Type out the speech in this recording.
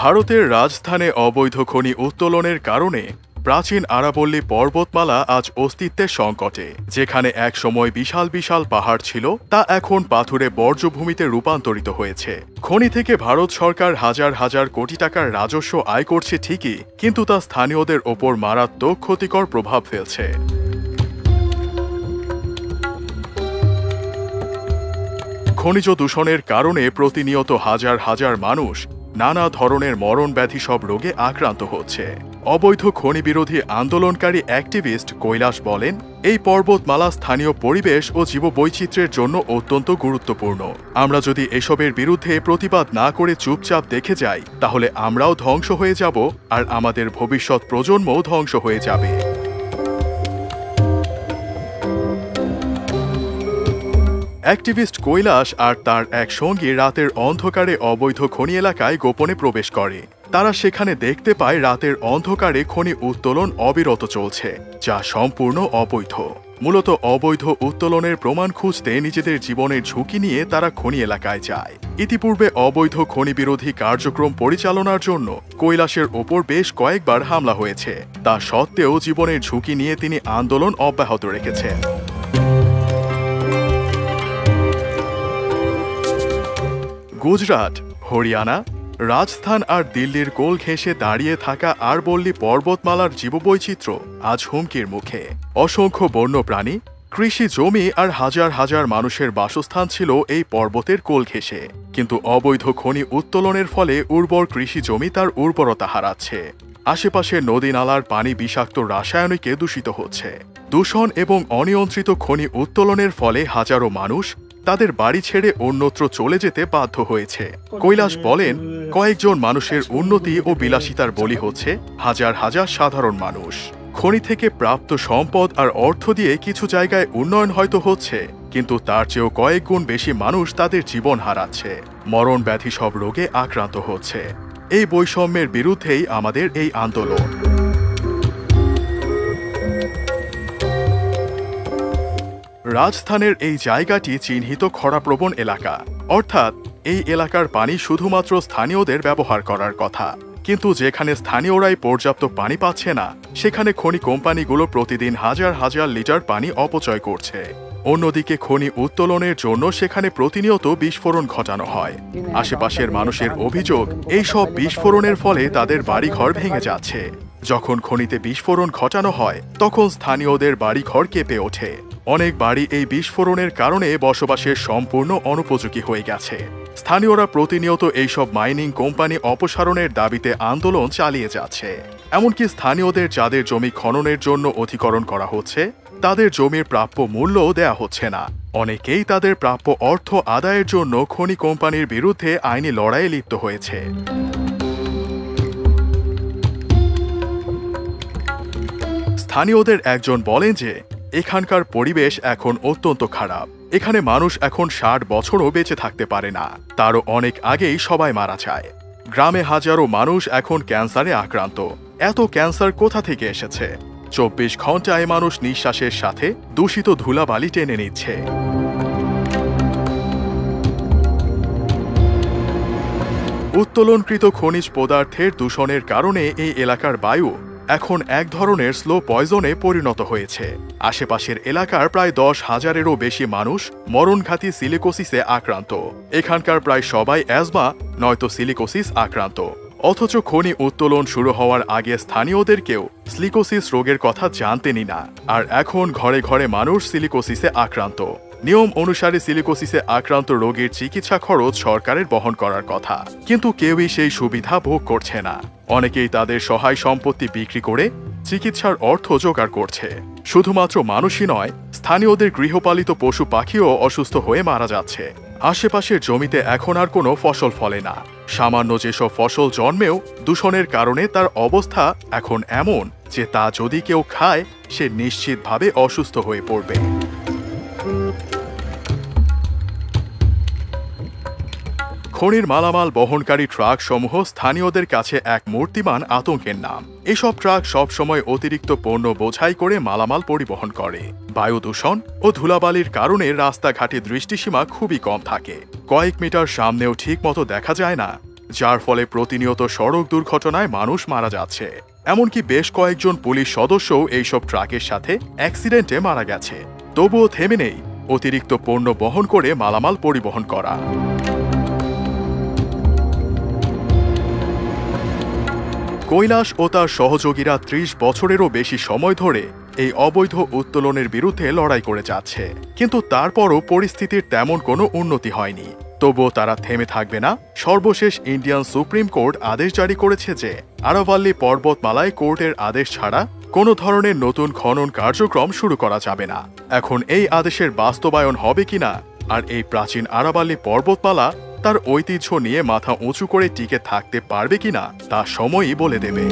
ভারতের রাজস্থানে অবৈধ খনি উত্তোলনের কারণে প্রাচীন আরাবল্লী পর্বতমালা আজ অস্তিত্বের সংকটে। যেখানে একসময় বিশাল বিশাল পাহাড় ছিল, তা এখন পাথুরে বর্জ্যভূমিতে রূপান্তরিত হয়েছে। খনি থেকে ভারত সরকার হাজার হাজার কোটি টাকার রাজস্ব আয় করছে ঠিকই, কিন্তু তা স্থানীয়দের ওপর মারাত্মক ক্ষতিকর প্রভাব ফেলছে। খনিজ দূষণের কারণে প্রতিনিয়ত হাজার হাজার মানুষ নানা ধরনের মরণ ব্যাধি সব রোগে আক্রান্ত হচ্ছে। অবৈধ খনি বিরোধী আন্দোলনকারী অ্যাক্টিভিস্ট কৈলাস বলেন, এই পর্বতমালা স্থানীয় পরিবেশ ও জীববৈচিত্র্যের জন্য অত্যন্ত গুরুত্বপূর্ণ। আমরা যদি এসবের বিরুদ্ধে প্রতিবাদ না করে চুপচাপ দেখে যাই, তাহলে আমরাও ধ্বংস হয়ে যাব আর আমাদের ভবিষ্যৎ প্রজন্মও ধ্বংস হয়ে যাবে। অ্যাক্টিভিস্ট কৈলাস আর তার এক সঙ্গী রাতের অন্ধকারে অবৈধ খনি এলাকায় গোপনে প্রবেশ করে। তারা সেখানে দেখতে পায় রাতের অন্ধকারে খনি উত্তোলন অবিরত চলছে, যা সম্পূর্ণ অবৈধ। মূলত অবৈধ উত্তোলনের প্রমাণ খুঁজতে নিজেদের জীবনের ঝুঁকি নিয়ে তারা খনি এলাকায় যায়। ইতিপূর্বে অবৈধ খনি বিরোধী কার্যক্রম পরিচালনার জন্য কৈলাসের ওপর বেশ কয়েকবার হামলা হয়েছে। তা সত্ত্বেও জীবনের ঝুঁকি নিয়ে তিনি আন্দোলন অব্যাহত রেখেছেন। গুজরাট, হরিয়ানা, রাজস্থান আর দিল্লির কোল ঘেঁষে দাঁড়িয়ে থাকা আরাবল্লী পর্বতমালার জীববৈচিত্র্য আজ হুমকির মুখে। অসংখ্য বন্যপ্রাণী, কৃষি জমি আর হাজার হাজার মানুষের বাসস্থান ছিল এই পর্বতের কোল ঘেঁষে। কিন্তু অবৈধ খনি উত্তোলনের ফলে উর্বর কৃষি জমি তার উর্বরতা হারাচ্ছে। আশেপাশের নদী নালার পানি বিষাক্ত রাসায়নিকে দূষিত হচ্ছে। দূষণ এবং অনিয়ন্ত্রিত খনি উত্তোলনের ফলে হাজারো মানুষ তাদের বাড়ি ছেড়ে অন্যত্র চলে যেতে বাধ্য হয়েছে। কৈলাস বলেন, কয়েকজন মানুষের উন্নতি ও বিলাসিতার বলি হচ্ছে হাজার হাজার সাধারণ মানুষ। খনি থেকে প্রাপ্ত সম্পদ আর অর্থ দিয়ে কিছু জায়গায় উন্নয়ন হয়তো হচ্ছে, কিন্তু তার চেয়েও কয়েক গুণ বেশি মানুষ তাদের জীবন হারাচ্ছে, মরণ ব্যাধি সব রোগে আক্রান্ত হচ্ছে। এই বৈষম্যের বিরুদ্ধেই আমাদের এই আন্দোলন। রাজস্থানের এই জায়গাটি চিহ্নিত খরাপ্রবণ এলাকা, অর্থাৎ এই এলাকার পানি শুধুমাত্র স্থানীয়দের ব্যবহার করার কথা। কিন্তু যেখানে স্থানীয়রাই পর্যাপ্ত পানি পাচ্ছে না, সেখানে খনি কোম্পানিগুলো প্রতিদিন হাজার হাজার লিটার পানি অপচয় করছে। অন্যদিকে খনি উত্তোলনের জন্য সেখানে প্রতিনিয়ত বিস্ফোরণ ঘটানো হয়। আশেপাশের মানুষের অভিযোগ, এই সব বিস্ফোরণের ফলে তাদের বাড়িঘর ভেঙে যাচ্ছে। যখন খনিতে বিস্ফোরণ ঘটানো হয়, তখন স্থানীয়দের বাড়িঘর কেঁপে ওঠে। অনেক বাড়ি এই বিস্ফোরণের কারণে বসবাসের সম্পূর্ণ অনুপযোগী হয়ে গেছে। স্থানীয়রা প্রতিনিয়ত এইসব মাইনিং কোম্পানি অপসারণের দাবিতে আন্দোলন চালিয়ে যাচ্ছে। এমনকি স্থানীয়দের যাদের জমি খননের জন্য অধিকরণ করা হচ্ছে, তাদের জমির প্রাপ্য মূল্যও দেয়া হচ্ছে না। অনেকেই তাদের প্রাপ্য অর্থ আদায়ের জন্য খনি কোম্পানির বিরুদ্ধে আইনি লড়াইয়ে লিপ্ত হয়েছে। স্থানীয়দের একজন বলেন যে, এখানকার পরিবেশ এখন অত্যন্ত খারাপ। এখানে মানুষ এখন 60 বছরও বেঁচে থাকতে পারে না, তারও অনেক আগেই সবাই মারা যায়। গ্রামে হাজারো মানুষ এখন ক্যান্সারে আক্রান্ত। এত ক্যান্সার কোথা থেকে এসেছে? 24 ঘন্টায় মানুষ নিঃশ্বাসের সাথে দূষিত ধুলাবালি টেনে নিচ্ছে। উত্তোলনকৃত খনিজ পদার্থের দূষণের কারণে এই এলাকার বায়ু এখন এক ধরনের স্লো পয়জনে পরিণত হয়েছে। আশেপাশের এলাকার প্রায় 10,000-এরও বেশি মানুষ মরণঘাতী সিলিকোসিসে আক্রান্ত। এখানকার প্রায় সবাই অ্যাজমা নয়তো সিলিকোসিস আক্রান্ত। অথচ খনি উত্তোলন শুরু হওয়ার আগে স্থানীয়দের কেউ সিলিকোসিস রোগের কথা জানতেনই না। আর এখন ঘরে ঘরে মানুষ সিলিকোসিসে আক্রান্ত। নিয়ম অনুসারে সিলিকোসিসে আক্রান্ত রোগীর চিকিৎসা খরচ সরকারের বহন করার কথা, কিন্তু কেউই সেই সুবিধা ভোগ করছে না। অনেকেই তাদের সহায় সম্পত্তি বিক্রি করে চিকিৎসার অর্থ জোগাড় করছে। শুধুমাত্র মানুষই নয়, স্থানীয়দের গৃহপালিত পশু পাখিও অসুস্থ হয়ে মারা যাচ্ছে। আশেপাশের জমিতে এখন আর কোনো ফসল ফলে না। সামান্য যেসব ফসল জন্মেও দূষণের কারণে তার অবস্থা এখন এমন যে তা যদি কেউ খায়, সে নিশ্চিতভাবে অসুস্থ হয়ে পড়বে। খনির মালামাল বহনকারী ট্রাক সমূহ স্থানীয়দের কাছে এক মূর্তিমান আতঙ্কের নাম। এসব ট্রাক সবসময় অতিরিক্ত পণ্য বোঝাই করে মালামাল পরিবহন করে। বায়ু দূষণ ও ধুলাবালির কারণে রাস্তাঘাটে দৃষ্টিসীমা খুবই কম থাকে। কয়েক মিটার সামনেও ঠিকমতো দেখা যায় না। যার ফলে প্রতিনিয়ত সড়ক দুর্ঘটনায় মানুষ মারা যাচ্ছে। এমনকি বেশ কয়েকজন পুলিশ সদস্যও এইসব ট্রাকের সাথে অ্যাক্সিডেন্টে মারা গেছে। তবুও থেমে নেই অতিরিক্ত পণ্য বহন করে মালামাল পরিবহন করা। কৈলাস ও তার সহযোগীরা ৩০ বছরেরও বেশি সময় ধরে এই অবৈধ উত্তোলনের বিরুদ্ধে লড়াই করে যাচ্ছে, কিন্তু তারপরও পরিস্থিতির তেমন কোনো উন্নতি হয়নি। তবুও তারা থেমে থাকবে না। সর্বশেষ ইন্ডিয়ান সুপ্রিম কোর্ট আদেশ জারি করেছে যে আরাভাল্লি পর্বতমালায় কোর্টের আদেশ ছাড়া কোনো ধরনের নতুন খনন কার্যক্রম শুরু করা যাবে না। এখন এই আদেশের বাস্তবায়ন হবে কিনা আর এই প্রাচীন আরাভাল্লি পর্বতমালা তার ঐতিহ্য নিয়ে মাথা উঁচু করে টিকে থাকতে পারবে কিনা তা সময়ই বলে দেবে।